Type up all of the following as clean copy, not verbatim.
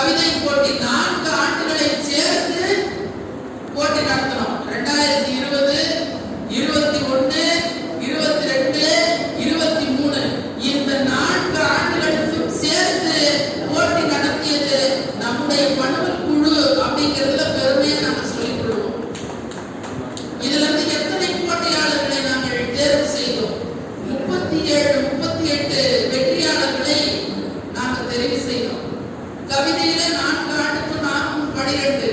கவிதை போட்டி 4 ஆண்டுகளை சேர்த்து போட்டி நடத்தணும். 2020, 21, 22, 23 இந்த 4 ஆண்டுகளுக்கும் சேர்த்து போட்டி நடத்தியது நம்முடைய பணுவல் குழு அப்படிங்கிறதுல பெருமையை நாங்கள் சொல்லிக் கொள்வோம். இதுல இருந்து எத்தனை போட்டியாளர்களை நாங்கள் தேர்வு செய்தோம்? 37, 38 வெற்றியாளர்களை நாங்கள் தெரிவு செய்தோம். கவிதையில 4 ஆண்டுக்கு 412,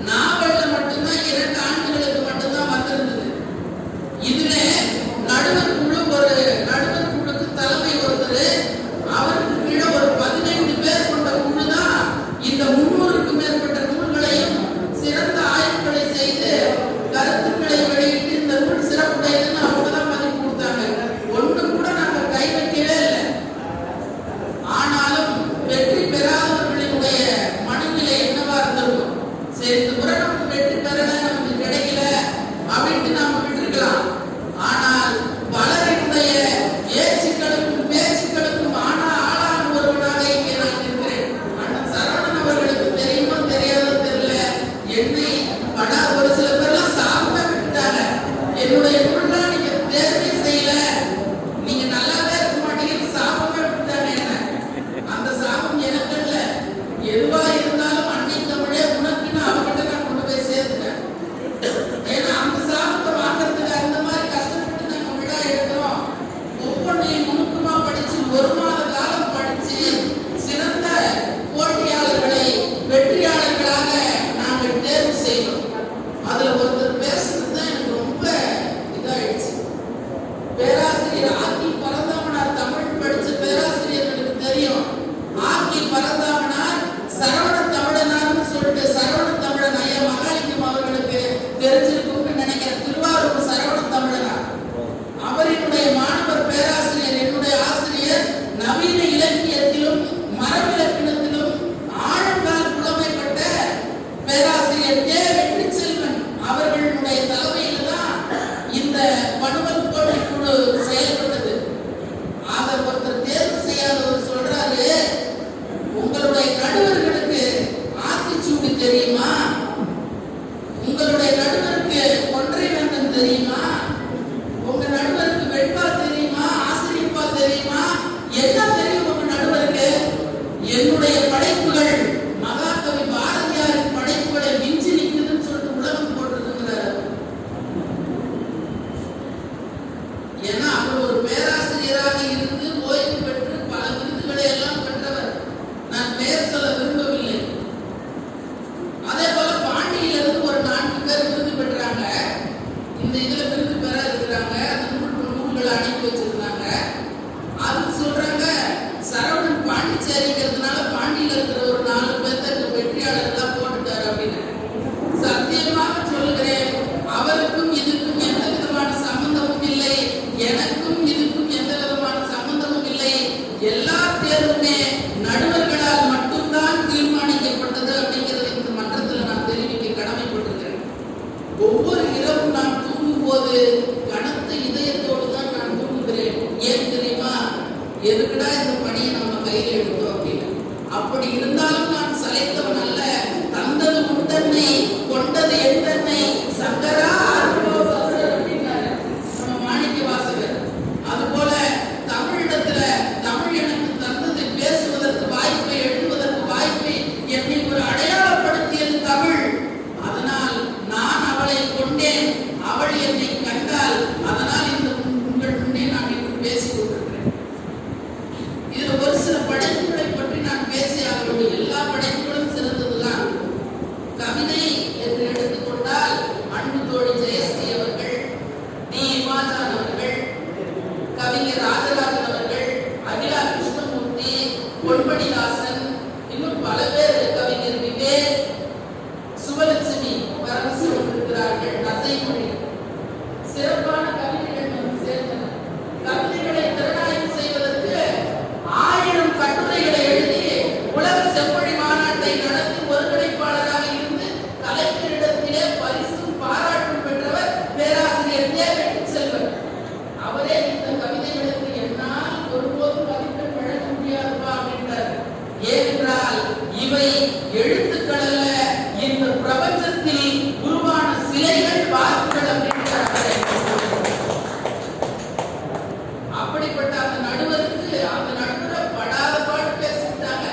நாவல்ல மட்டும்தான் 2 ஆண்டுகளுக்கு மட்டும்தான் வந்திருந்தது. இதுல நடுவர் குழுக்கு தலைமை ஒருத்தர், அவருக்கு கீழே ஒரு 15 பேர் கொண்ட குழு தான் இந்த 300க்கும் மேற்பட்ட நூல்களையும் சிறந்த ஆய்வுகளை செய்து கருத்துக்களை வெளியிட்டு இந்த நூல் சிறப்புடையதுன்னு அவங்க தான் மதிப்பு கொடுத்தாங்க. ஒன்று கூட நாங்கள் கை வைக்கவே இல்லை. ஆனாலும் வெற்றி பெறாதவர்களுடைய மனநிலை என்னவா இருந்திருக்கும்? சரி, இந்த முறை நமக்கு வெற்றி பெறல, நமக்கு கிடைக்கல அப்படின்ட்டு நாம விட்டுருக்கலாம். ஆனால் பலருடைய ஏச்சுக்களுக்கும் பேச்சுக்களுக்கும் ஆளான ஒருவனாக இங்கே நான் இருக்கிறேன். அண்ணன் சரவணன் அவர்களுக்கு தெரியுமோ தெரியாதோ தெரியல, என்னை ஒரு சில பேர்லாம் சாப்பிட விட்டுட்டாங்க. என்னுடைய நூல்லாம் நீங்க தேர்வை செய்யல, நீங்க நல்லாவே இருக்க மாட்டீங்கன்னு சாப்பிட விட்டுட்டாங்க. என்ன அந்த சாபம் எனக்கு இல்ல, எதுவா இருந்தாலும் அன்னை தமிழே உனக்குன்னு அவங்ககிட்ட நான் கொண்டு போய் சேர்த்துட்டேன். ஏன்னா அந்த சாபத்தை வாங்கறதுக்கு அந்த மாதிரி கஷ்டப்பட்டு நாங்க விழா எடுக்கிறோம். ஒவ்வொன்றையும் நுணுக்கமா படிச்சு 1 மாத காலம் படிச்சு சிறந்த போட்டியாளர்களை வெற்றியாளர்களாக நாங்கள் தேர்வு செய்தோம். அதுல ஒருத்தர் பேசுறது தான் எனக்கு ரொம்ப இதாயிடுச்சு. பேராசிரியர் ஆக்கி பரந்தாமனார், தமிழ் படிச்ச பேராசிரியர்களுக்கு தெரியும். ஆக்கி பரந்தாமனார் சரவண தமிழனார்னு சொல்லிட்டு சரவண தமிழன் ஐயா மகாலிங்கம் அவர்களுக்கு தெரிஞ்சிருக்கும்னு நினைக்கிறேன். திருவாரூர் சரவண தமிழனார் அவரினுடைய மாணவர் பேராசிரியர், என்னுடைய ஆசிரியர். நவீன இலக்கியத்திலும் மரபிலக்கியத்திலும் ஆழங்கால் புலமை பெற்ற பேராசிரியர் கே. வெற்றிச்செல்வன் அவர்களுடைய தலைமையில் தான் இந்த பணுவல் போட்டி குழு செயல்பட்டது. அதை ஒருத்தர் தேர்வு செய்யாதவர் சொல்றாரு, உங்களுடைய நடுவர்களுக்கு ஆத்திச்சூடி தெரியுமா? உங்களுடைய நடுவருக்கு ஒன்றை வேந்தன் தெரியுமா? உங்க நடுவருக்கு வெண்பா தெரியுமா? ஆசிரியப்பா தெரியுமா? என்ன தெரியும் உங்க நடுவருக்கு? என்னுடைய படைப்புகள் மகாகவி பாரதியாரின் படைப்புகளை மிஞ்சி நிற்குதுன்னு சொல்லிட்டு உலகம் போட்டிருக்கிறார். ஏன்னா அவர் ஒரு பேராசிரியராக இருந்து ஓய்வு பெற்று பல விருதுகளை எல்லாம் பெற்றவர். நான் பெயர் சொல்ல விரும்பவில்லை. அதே போல பாண்டியிலிருந்து ஒரு 4 பேர் விருது பெற்றாங்க. இந்த இதுல விருது பெற இருக்கிறாங்க. அந்த நூல்களை அனுப்பி வச்சிருந்தாங்க. அது சொல்றாங்க, சரவணன் பாண்டிச்சேரிங்கிறதுனால பாண்டியில இருக்கிற ஒரு 4 பேர்த்த வெற்றியாளர்களா போட்டுட்டாரு அப்படின்னு. சத்தியமாக சொல்லுகிறேன், அவருக்கும் இதுக்கும் எந்த விதமான சம்பந்தமும் இல்லை. எனக்கும் இதுக்கும் எந்த விதமான சம்பந்தமும் இல்லை. எல்லா தேர்வுமே நடுவர்களால் மட்டும்தான் தீர்மானிக்கப்பட்டது அப்படிங்கிறது இந்த மன்றத்தில் நான் தெரிவிக்க கடமைப்பட்டிருக்கிறேன். ஒவ்வொரு இரவும் நான் தூங்கும் போது கனத்த இதயத்தோடு தான் நான் தூங்குகிறேன். ஏன் தெரியுமா? எதுக்குடா இந்த பணியை நம்ம கையில் எடுத்தோம் அப்படின்னு. அப்படி இருந்தாலும் நான் சளைத்தவன் அல்ல. தந்தது முந்தன்னை, கொண்டது எந்தன்னை, சங்கரா அப்படின்னாரு நம்ம மாணிக்க வாசகர். அதுபோல தமிழிடத்துல தமிழ் எனக்கு தந்தது பேசுவதற்கு வாய்ப்பை, எழுதுவதற்கு வாய்ப்பை, என்னை ஒரு அடையாளப்படுத்தியது தமிழ். அதனால் நான் அவளை கொண்டேன், அவள் என்னை கண்டாள். அதனால் இந்த உங்கள் முன்னே நான் இன்று பேசிக் கொண்டிருக்கிறேன். இது ஒரு சில படைப்புகளை பற்றி நான் பேசியாக வேண்டும். எல்லா படைப்புகளும் சிறந்ததுதான். கவிதை என்று எடுத்துக்கொண்டால் அன்பு தோழி ஜெயஸ்ரீ அவர்கள், டி. இமாஜான் அவர்கள், கவிஞர் ராஜராஜன் அவர்கள், அகிலா கிருஷ்ணமூர்த்தி, பொன்மணிதாசன், இன்னும் பல பேர், கவிஞர் விவேக், சுவலட்சுமி பரமசிவம் இருக்கிறார்கள், நசைமொழி, சிறப்பான கவிதைகள் வந்து சேர்ந்தனர். கவிதைகளை திறனாய்வு செய்வதற்கு 1000 கட்டுரைகளை எழுதி உலக செம்மொழி மாநாட்டை நடத்தி ஒருங்கிணைப்பாளராக இருந்து கலைஞரிடத்திலே பரிசும் பாராட்டும் பெற்றவர் பேராசிரியர் கே. வெற்றிச்செல்வன். அவரே இந்த கவிதைகளுக்கு என்னால் ஒருபோதும் மதிப்பெண் வழங்க முடியாதுப்பா அப்படின்றார். ஏனென்றால் இவை எழுத்துக்கள் அல்ல, இந்த பிரபஞ்சத்தில் உருவான சிலைகள் வார்த்தைகள் அப்படின்றாங்க. அப்படிப்பட்ட அந்த நடுவருக்கு அந்த நடுவரை படாத பாடு பேசிட்டாங்க.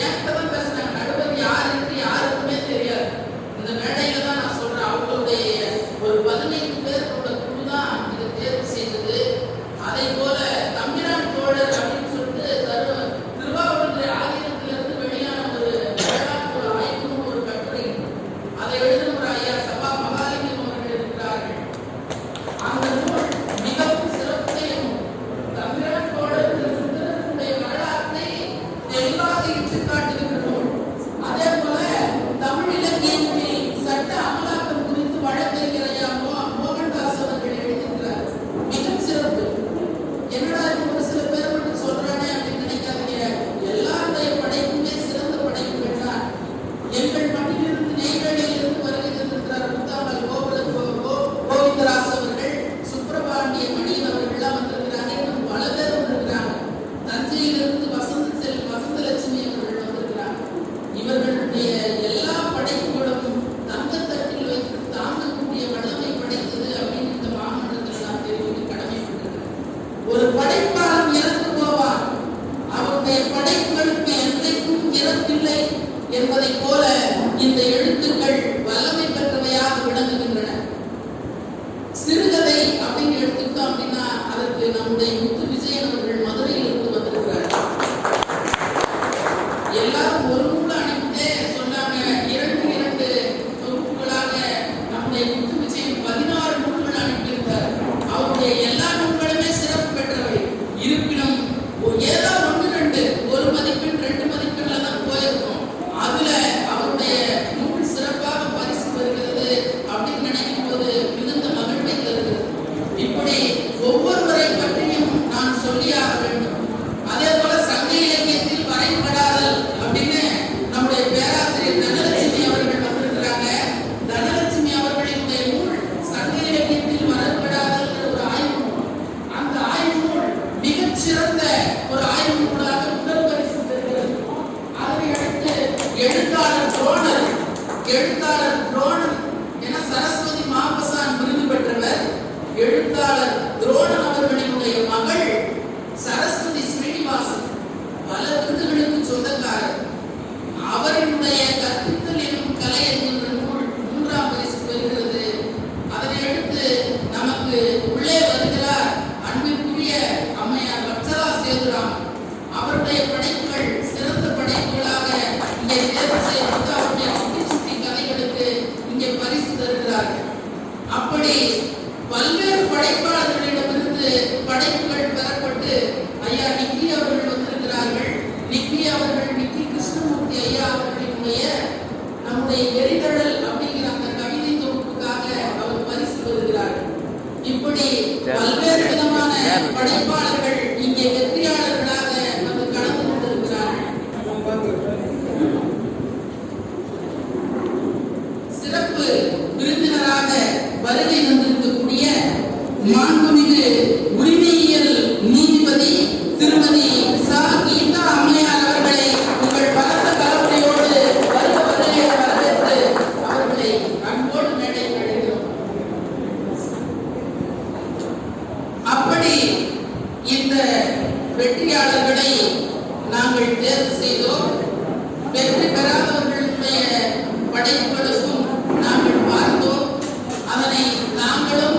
ஏன்தான் பேசினாங்க? நடுவர் யார் என்று யாருக்குமே தெரியாது. இந்த மேடையில தான் நான் சொல்றேன், அவங்களுடைய ஒரு 15 பேர் கொண்ட குழு தான் இதை தேர்வு செய்தது. அதே போல தம்பிரான் தோழர் அப்படின்னு சொல்லிட்டு திருவாவூர் ஆதீனத்திலிருந்து வெளியான ஒரு வரலாற்று ஆய்வு ஒரு கட்டுரை, அதை எழுதின ஒரு ஐயா சபா மகாலிங்கம் அவர்கள் இருக்கிறார்கள். அந்த நூல் மிகவும் சிறப்பையும் தம்பிரான் தோழர் சுந்தரனுடைய வரலாற்றை தெளிவாக இட்டு காட்டுகின்ற நூல். அதே போல தமிழ் இலக்கியத்தில் சட்ட அமலாக்கம் குறித்து வழக்கறிஞர் ஐயா மோகன்தாஸ் அவர்கள் எழுதியிருக்கிறார். மிகவும் சிறப்பு. என்னடா ஒரு சில பேர் மட்டும் சொல்றானே அப்படின்னு நினைக்காதீங்க. எல்லாருடைய படைப்புமே சிறந்த படைப்புகள் தான். எங்கள் மண்ணிலிருந்து நெய்வேலியிலிருந்து வருகை தந்திருக்கிறார் முத்தாமல் கோவிந்தராஸ் அவர்கள், சுப்பிரபாண்டிய மணியன் அவர்கள்லாம் வந்திருக்கிறாங்க. இன்னும் பல பேர் வந்திருக்கிறாங்க. தஞ்சையிலிருந்து வசந்தலட்சுமி அவர்கள் வந்திருக்கிறாங்க. இவர்களுடைய எல்லா படைப்புகளும் தங்கத்தட்டில் வைத்து தாங்கக்கூடிய வல்லமை படைத்தது அப்படின்னு இந்த மாமன்றத்தில் நான் தெரிவிக்க கடமைப்பட்டிருக்கிறேன். ஒரு படைப்பாளன் இறந்து போவான், அவருடைய படைப்புகளுக்கு என்றைக்கும் இறப்பில்லை என்பதை போல இந்த எழுத்துக்கள் வல்லமை பெற்றவையாக விளங்குகின்றன. சிறுகதை அப்படின்னு எடுத்துக்கிட்டோம் அப்படின்னா அதற்கு நம்முடைய முத்து விஜயன் அவர்கள் மதுரையிலிருந்து வந்திருக்கிறார். எல்லாரும் ஒரு நூல் அனுப்பிட்டே சொன்னாங்க. 2 தொகுப்புகளாக நம்முடைய முத்து விஜயன் 16 நூல்கள் அனுப்பியிருந்தார். அவருடைய எல்லா நூல்களுமே சிறப்பு பெற்றவை. இருப்பினும் ஏதோ 1-2 1 மதிப்பெண் 2 மதிப்பெண்ல தான் போயிருக்கும். அதுல அவருடைய நூல் சிறப்பாக பரிசு வருகிறது அப்படின்னு நினைக்கும் போது மிகுந்த மகிழ்வை தருகிறது. இப்படி ஒவ்வொருவரை பற்றியும் நான் சொல்லியாக வேண்டும். அதே போல சங்க இலக்கியத்தில் வரைபடாதல் அப்படின்னு நம்முடைய பேராசிரியர் தனலட்சுமி அவர்கள் வந்திருக்கிறாங்க. தனலட்சுமி அவர்களினுடைய நூல் சங்க இலக்கியத்தில் வரைபடாதல் ஒரு ஆய்வு நூல். அந்த ஆய்வு நூல் மிகச் சிறந்த ஒரு ஆய்வு நூலாக முதல் பரிசு பெறுகிறது. அதை அடுத்து எழுத்தாளர் துரோணர் என சரஸ்வதி மாபசான் விருது பெற்றவர். எழுத்தாளர் துரோணன் அவர்களினுடைய மகள் சரஸ்வதி ஸ்ரீனிவாசன் பல விருதுகளுக்கு சொந்தக்காரர். அவரினுடைய கற்பித்தல் என்னும் கலை என்கின்ற நூல் 3ஆம் பரிசு பெறுகிறது. அதனை அடுத்து நமக்கு உள்ளே வருகிறார் அன்பிற்குரிய அம்மையார் வத்சலா சேதுராம். அவருடைய படைப்புகள் சிறந்த படைப்புகளாக இங்கே தேர்வு செய்யப்பட்டு அவருடைய சுட்டி கதைகளுக்கு இங்கே பரிசு தருகிறார்கள். அப்படி பல்வேறு படைப்பாளர்களிடமிருந்து படைப்புகள் பெறப்பட்டு ஐயா நிக்கி அவர்கள் வந்திருக்கிறார்கள். நிக்கி கிருஷ்ணமூர்த்தி ஐயா அவர்களினுடைய நம்முடைய எரிதழல் அப்படிங்கிற அந்த கவிதை தொகுப்புக்காக அவர் பரிசு பெறுகிறார்கள். இப்படி பல்வேறு விதமான படைப்பாளர்கள் இங்கே வெற்றியாளர்களாக வந்து கலந்து கொண்டிருக்கிறார்கள். சிறப்பு விருந்தினராக வருகை வந்திருக்கக்கூடிய மாண்புமிகு உரிமையியல் நீதிபதி திருமதி சா கீதா அம்மையார் அவர்களை உங்கள் பலத்த கலவரையோடு வருகையை வரவேற்று அவர்களை அன்போடு மேடையில் அழைக்கிறோம். அப்படி இந்த வெற்றியாளர்களை நாங்கள் தேர்வு செய்தோம். வெற்றி பெறாதவர்களுடைய படைப்புகளுக்கும் நாங்கள் பார்த்தோம். அதனை நாங்களும்